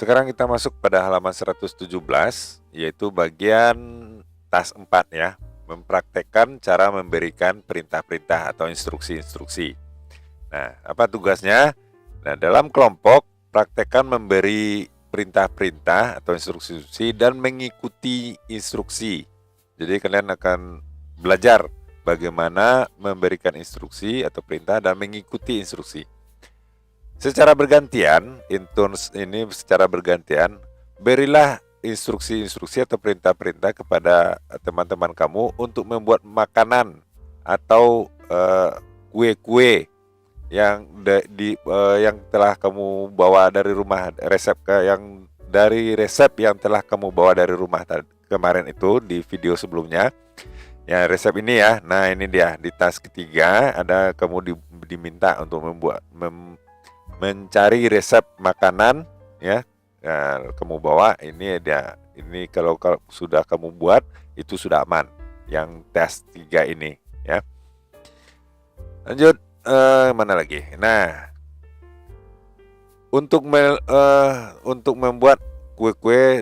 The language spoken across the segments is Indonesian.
Sekarang kita masuk pada halaman 117, yaitu bagian tas 4 ya. Mempraktekkan cara memberikan perintah-perintah atau instruksi-instruksi. Nah, apa tugasnya? Nah, dalam kelompok, praktekkan memberi perintah-perintah atau instruksi dan mengikuti instruksi. Jadi kalian akan belajar bagaimana memberikan instruksi atau perintah dan mengikuti instruksi. Secara bergantian, in turns ini secara bergantian, berilah instruksi-instruksi atau perintah-perintah kepada teman-teman kamu untuk membuat makanan atau kue-kue yang yang telah kamu bawa dari rumah, resep yang telah kamu bawa dari rumah kemarin itu di video sebelumnya. Ya, resep ini ya. Nah, ini dia di tas ketiga ada kamu diminta untuk mencari resep makanan ya. Nah, kamu bawa ini dia. Ini kalau sudah kamu buat itu sudah aman. Yang tes 3 ini ya. Lanjut mana lagi? Nah, untuk membuat kue-kue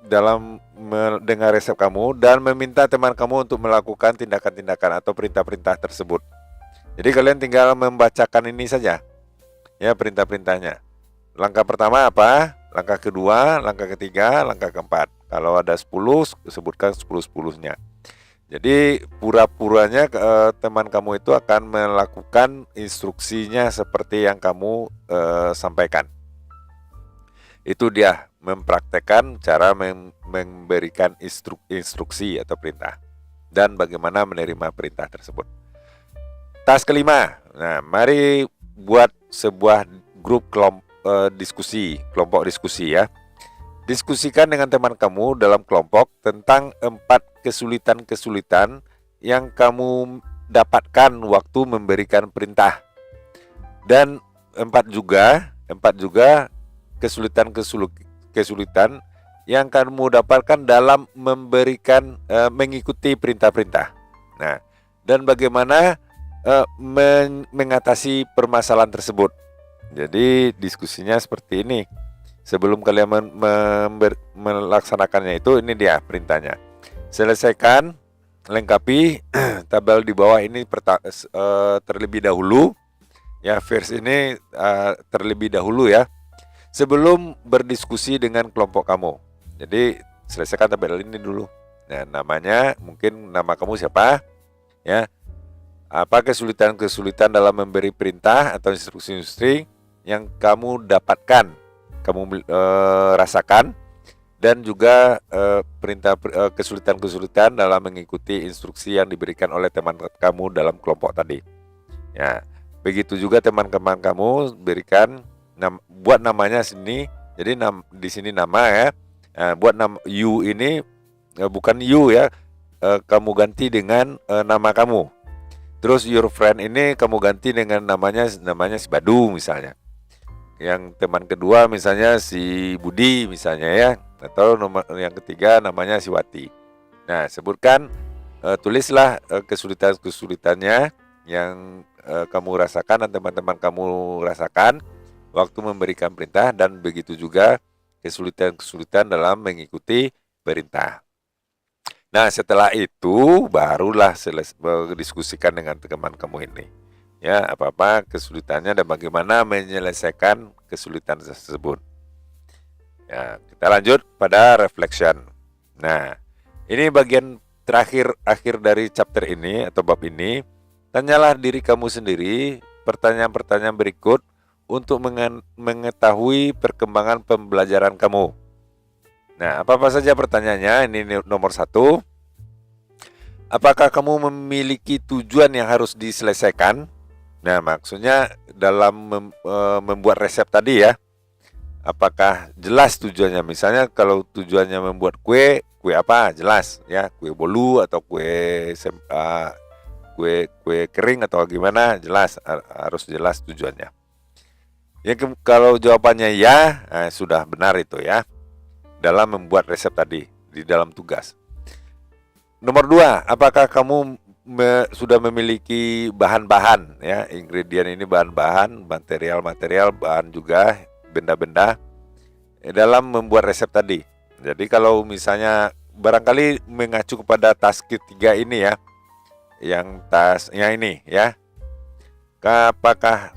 dalam mendengar resep kamu dan meminta teman kamu untuk melakukan tindakan-tindakan atau perintah-perintah tersebut. Jadi kalian tinggal membacakan ini saja ya perintah-perintahnya. Langkah pertama apa? Langkah kedua, langkah ketiga, langkah keempat. Kalau ada 10, sebutkan 10-10-nya. Jadi pura-puranya teman kamu itu akan melakukan instruksinya seperti yang kamu sampaikan. Itu dia mempraktekkan cara memberikan instruksi atau perintah dan bagaimana menerima perintah tersebut. Tas kelima. Nah, mari buat sebuah grup kelompok diskusi ya. Diskusikan dengan teman kamu dalam kelompok tentang 4 kesulitan-kesulitan yang kamu dapatkan waktu memberikan perintah. Dan 4 juga kesulitan yang kamu dapatkan dalam mengikuti perintah-perintah. Nah, dan bagaimana mengatasi permasalahan tersebut. Jadi diskusinya seperti ini. Sebelum kalian melaksanakannya itu, ini dia perintahnya. Selesaikan, lengkapi tabel di bawah ini terlebih dahulu. Ya, versi ini terlebih dahulu ya. Sebelum berdiskusi dengan kelompok kamu. Jadi selesaikan tabel ini dulu. Nah, namanya mungkin nama kamu siapa? Ya. Apa kesulitan-kesulitan dalam memberi perintah atau instruksi-instruksi yang kamu dapatkan, kamu rasakan, dan juga kesulitan-kesulitan dalam mengikuti instruksi yang diberikan oleh teman kamu dalam kelompok tadi. Ya, begitu juga teman-teman kamu berikan buat namanya sini. Jadi di sini nama ya. Buat nama you ini bukan you ya. Kamu ganti dengan nama kamu. Terus your friend ini kamu ganti dengan namanya si Badu misalnya. Yang teman kedua misalnya si Budi misalnya ya. Atau yang ketiga namanya si Wati. Nah, sebutkan, tulislah kesulitan-kesulitannya yang kamu rasakan dan teman-teman kamu rasakan waktu memberikan perintah, dan begitu juga kesulitan-kesulitan dalam mengikuti perintah. Nah, setelah itu barulah diskusikan dengan teman kamu ini. Ya, apa-apa kesulitannya dan bagaimana menyelesaikan kesulitan tersebut. Ya, kita lanjut pada reflection. Nah, ini bagian akhir dari chapter ini atau bab ini. Tanyalah diri kamu sendiri pertanyaan-pertanyaan berikut untuk mengetahui perkembangan pembelajaran kamu. Nah, apa saja pertanyaannya? Ini nomor 1. Apakah kamu memiliki tujuan yang harus diselesaikan? Nah, maksudnya dalam membuat resep tadi ya. Apakah jelas tujuannya? Misalnya kalau tujuannya membuat kue apa? Jelas ya, kue bolu atau kue kering atau gimana? Jelas, harus jelas tujuannya. Ya, kalau jawabannya ya, sudah benar itu ya. Dalam membuat resep tadi di dalam tugas. Nomor 2, apakah kamu sudah memiliki bahan-bahan ya, ingredient ini bahan-bahan, material-material, bahan juga benda-benda dalam membuat resep tadi. Jadi kalau misalnya barangkali mengacu kepada tas ketiga ini ya, yang tasnya ini ya, apakah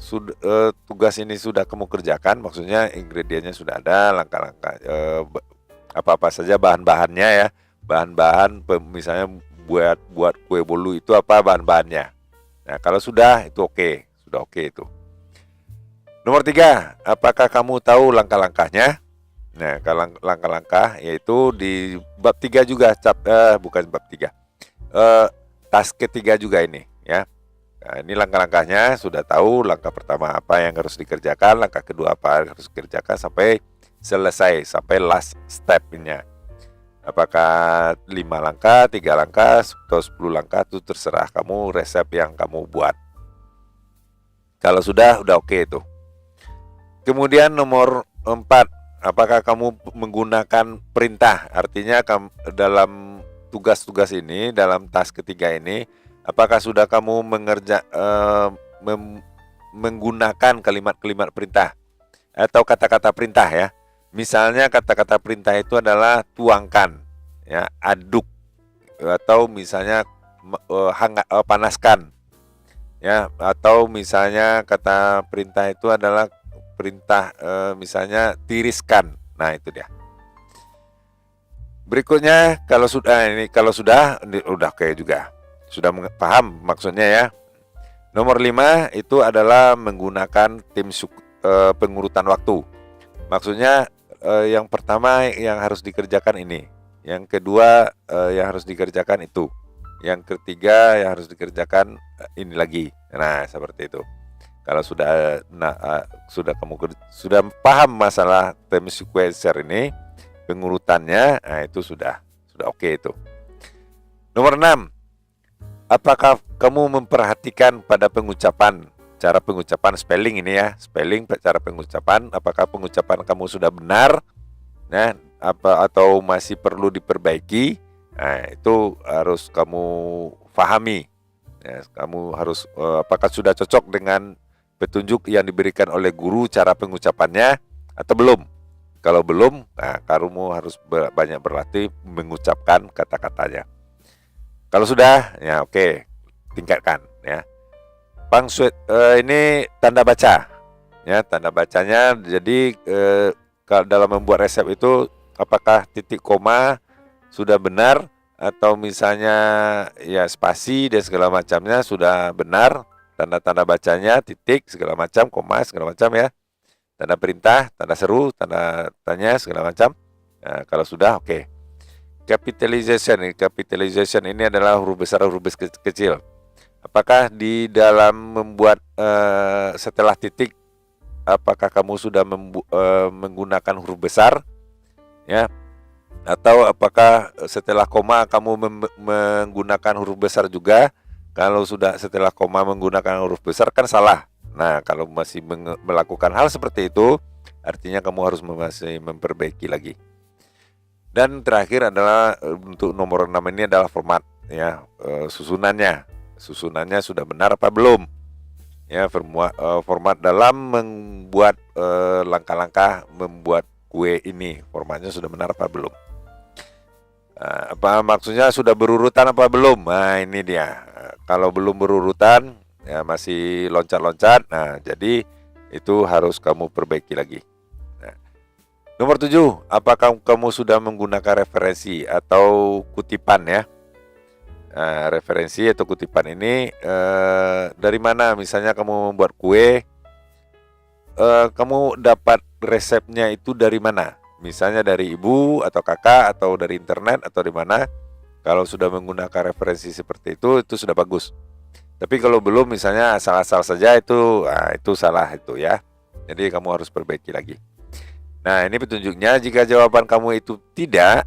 tugas ini sudah kamu kerjakan? Maksudnya ingredientnya sudah ada, langkah-langkah apa-apa saja bahan-bahannya ya, bahan-bahan misalnya buat kue bolu itu apa bahan-bahannya. Nah kalau sudah itu oke, sudah oke itu. Nomor 3, apakah kamu tahu langkah-langkahnya? Nah kalau langkah-langkah yaitu di bab 3 juga, bukan bab 3, tas ketiga juga ini ya. Nah, ini langkah-langkahnya sudah tahu, langkah pertama apa yang harus dikerjakan, langkah kedua apa yang harus dikerjakan sampai selesai, sampai last step-nya. Apakah 5 langkah, 3 langkah, atau 10 langkah itu terserah kamu, resep yang kamu buat. Kalau sudah oke itu. Kemudian nomor 4, apakah kamu menggunakan perintah? Artinya dalam tugas-tugas ini, dalam tas ketiga ini, apakah sudah kamu menggunakan kalimat-kalimat perintah atau kata-kata perintah ya? Misalnya kata-kata perintah itu adalah tuangkan, ya, aduk, atau misalnya panaskan, ya, atau misalnya kata perintah itu adalah perintah misalnya tiriskan. Nah itu dia. Berikutnya kalau sudah udah oke juga. Sudah paham maksudnya ya. Nomor 5 itu adalah menggunakan pengurutan waktu. Maksudnya yang pertama yang harus dikerjakan ini, yang kedua yang harus dikerjakan itu, yang ketiga yang harus dikerjakan ini lagi. Nah seperti itu. Kalau sudah kamu sudah paham masalah time sequencer ini, pengurutannya, nah itu sudah oke itu. Nomor 6, apakah kamu memperhatikan pada cara pengucapan spelling ini ya, cara pengucapan, apakah pengucapan kamu sudah benar, nah, atau masih perlu diperbaiki? Nah, itu harus kamu pahami. Ya, kamu harus apakah sudah cocok dengan petunjuk yang diberikan oleh guru cara pengucapannya atau belum? Kalau belum, nah kamu harus banyak berlatih mengucapkan kata-katanya. Kalau sudah, ya oke, tingkatkan ya. Ini tanda baca, ya, tanda bacanya. Jadi kalau dalam membuat resep itu, apakah titik koma sudah benar atau misalnya ya spasi dan segala macamnya sudah benar, tanda-tanda bacanya, titik segala macam, koma segala macam ya, tanda perintah, tanda seru, tanda tanya segala macam. Nah, kalau sudah oke. Capitalization ini adalah huruf besar, huruf kecil. Apakah di dalam membuat setelah titik, apakah kamu sudah menggunakan huruf besar, ya, atau apakah setelah koma kamu menggunakan huruf besar juga? Kalau sudah setelah koma menggunakan huruf besar kan salah. Nah, kalau masih melakukan hal seperti itu, artinya kamu harus masih memperbaiki lagi. Dan terakhir adalah untuk nomor 6 ini adalah format, ya, susunannya sudah benar apa belum? Ya, format dalam membuat langkah-langkah membuat kue ini, formatnya sudah benar apa belum? Apa maksudnya sudah berurutan apa belum? Nah, ini dia. Kalau belum berurutan, ya masih loncat-loncat. Nah, jadi itu harus kamu perbaiki lagi. Nah, nomor 7, apakah kamu sudah menggunakan referensi atau kutipan ya? Nah, referensi atau kutipan ini dari mana? Misalnya kamu membuat kue, kamu dapat resepnya itu dari mana? Misalnya dari ibu atau kakak atau dari internet atau di mana? Kalau sudah menggunakan referensi seperti itu sudah bagus. Tapi kalau belum, misalnya asal-asal saja itu salah itu ya. Jadi kamu harus perbaiki lagi. Nah, ini petunjuknya. Jika jawaban kamu itu tidak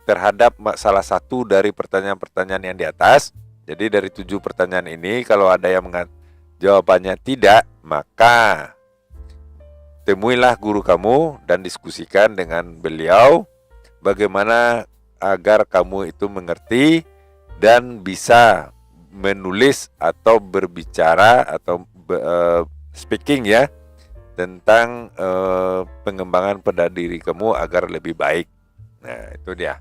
terhadap salah satu dari pertanyaan-pertanyaan yang di atas, jadi dari 7 pertanyaan ini, kalau ada yang jawabannya tidak, maka temuilah guru kamu dan diskusikan dengan beliau bagaimana agar kamu itu mengerti dan bisa menulis atau berbicara atau speaking ya tentang pengembangan pada diri kamu agar lebih baik. Nah, itu dia.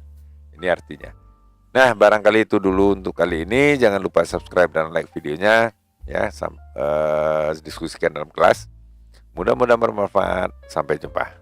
Ini artinya. Nah, barangkali itu dulu untuk kali ini. Jangan lupa subscribe dan like videonya ya. Diskusikan dalam kelas. Mudah-mudahan bermanfaat. Sampai jumpa.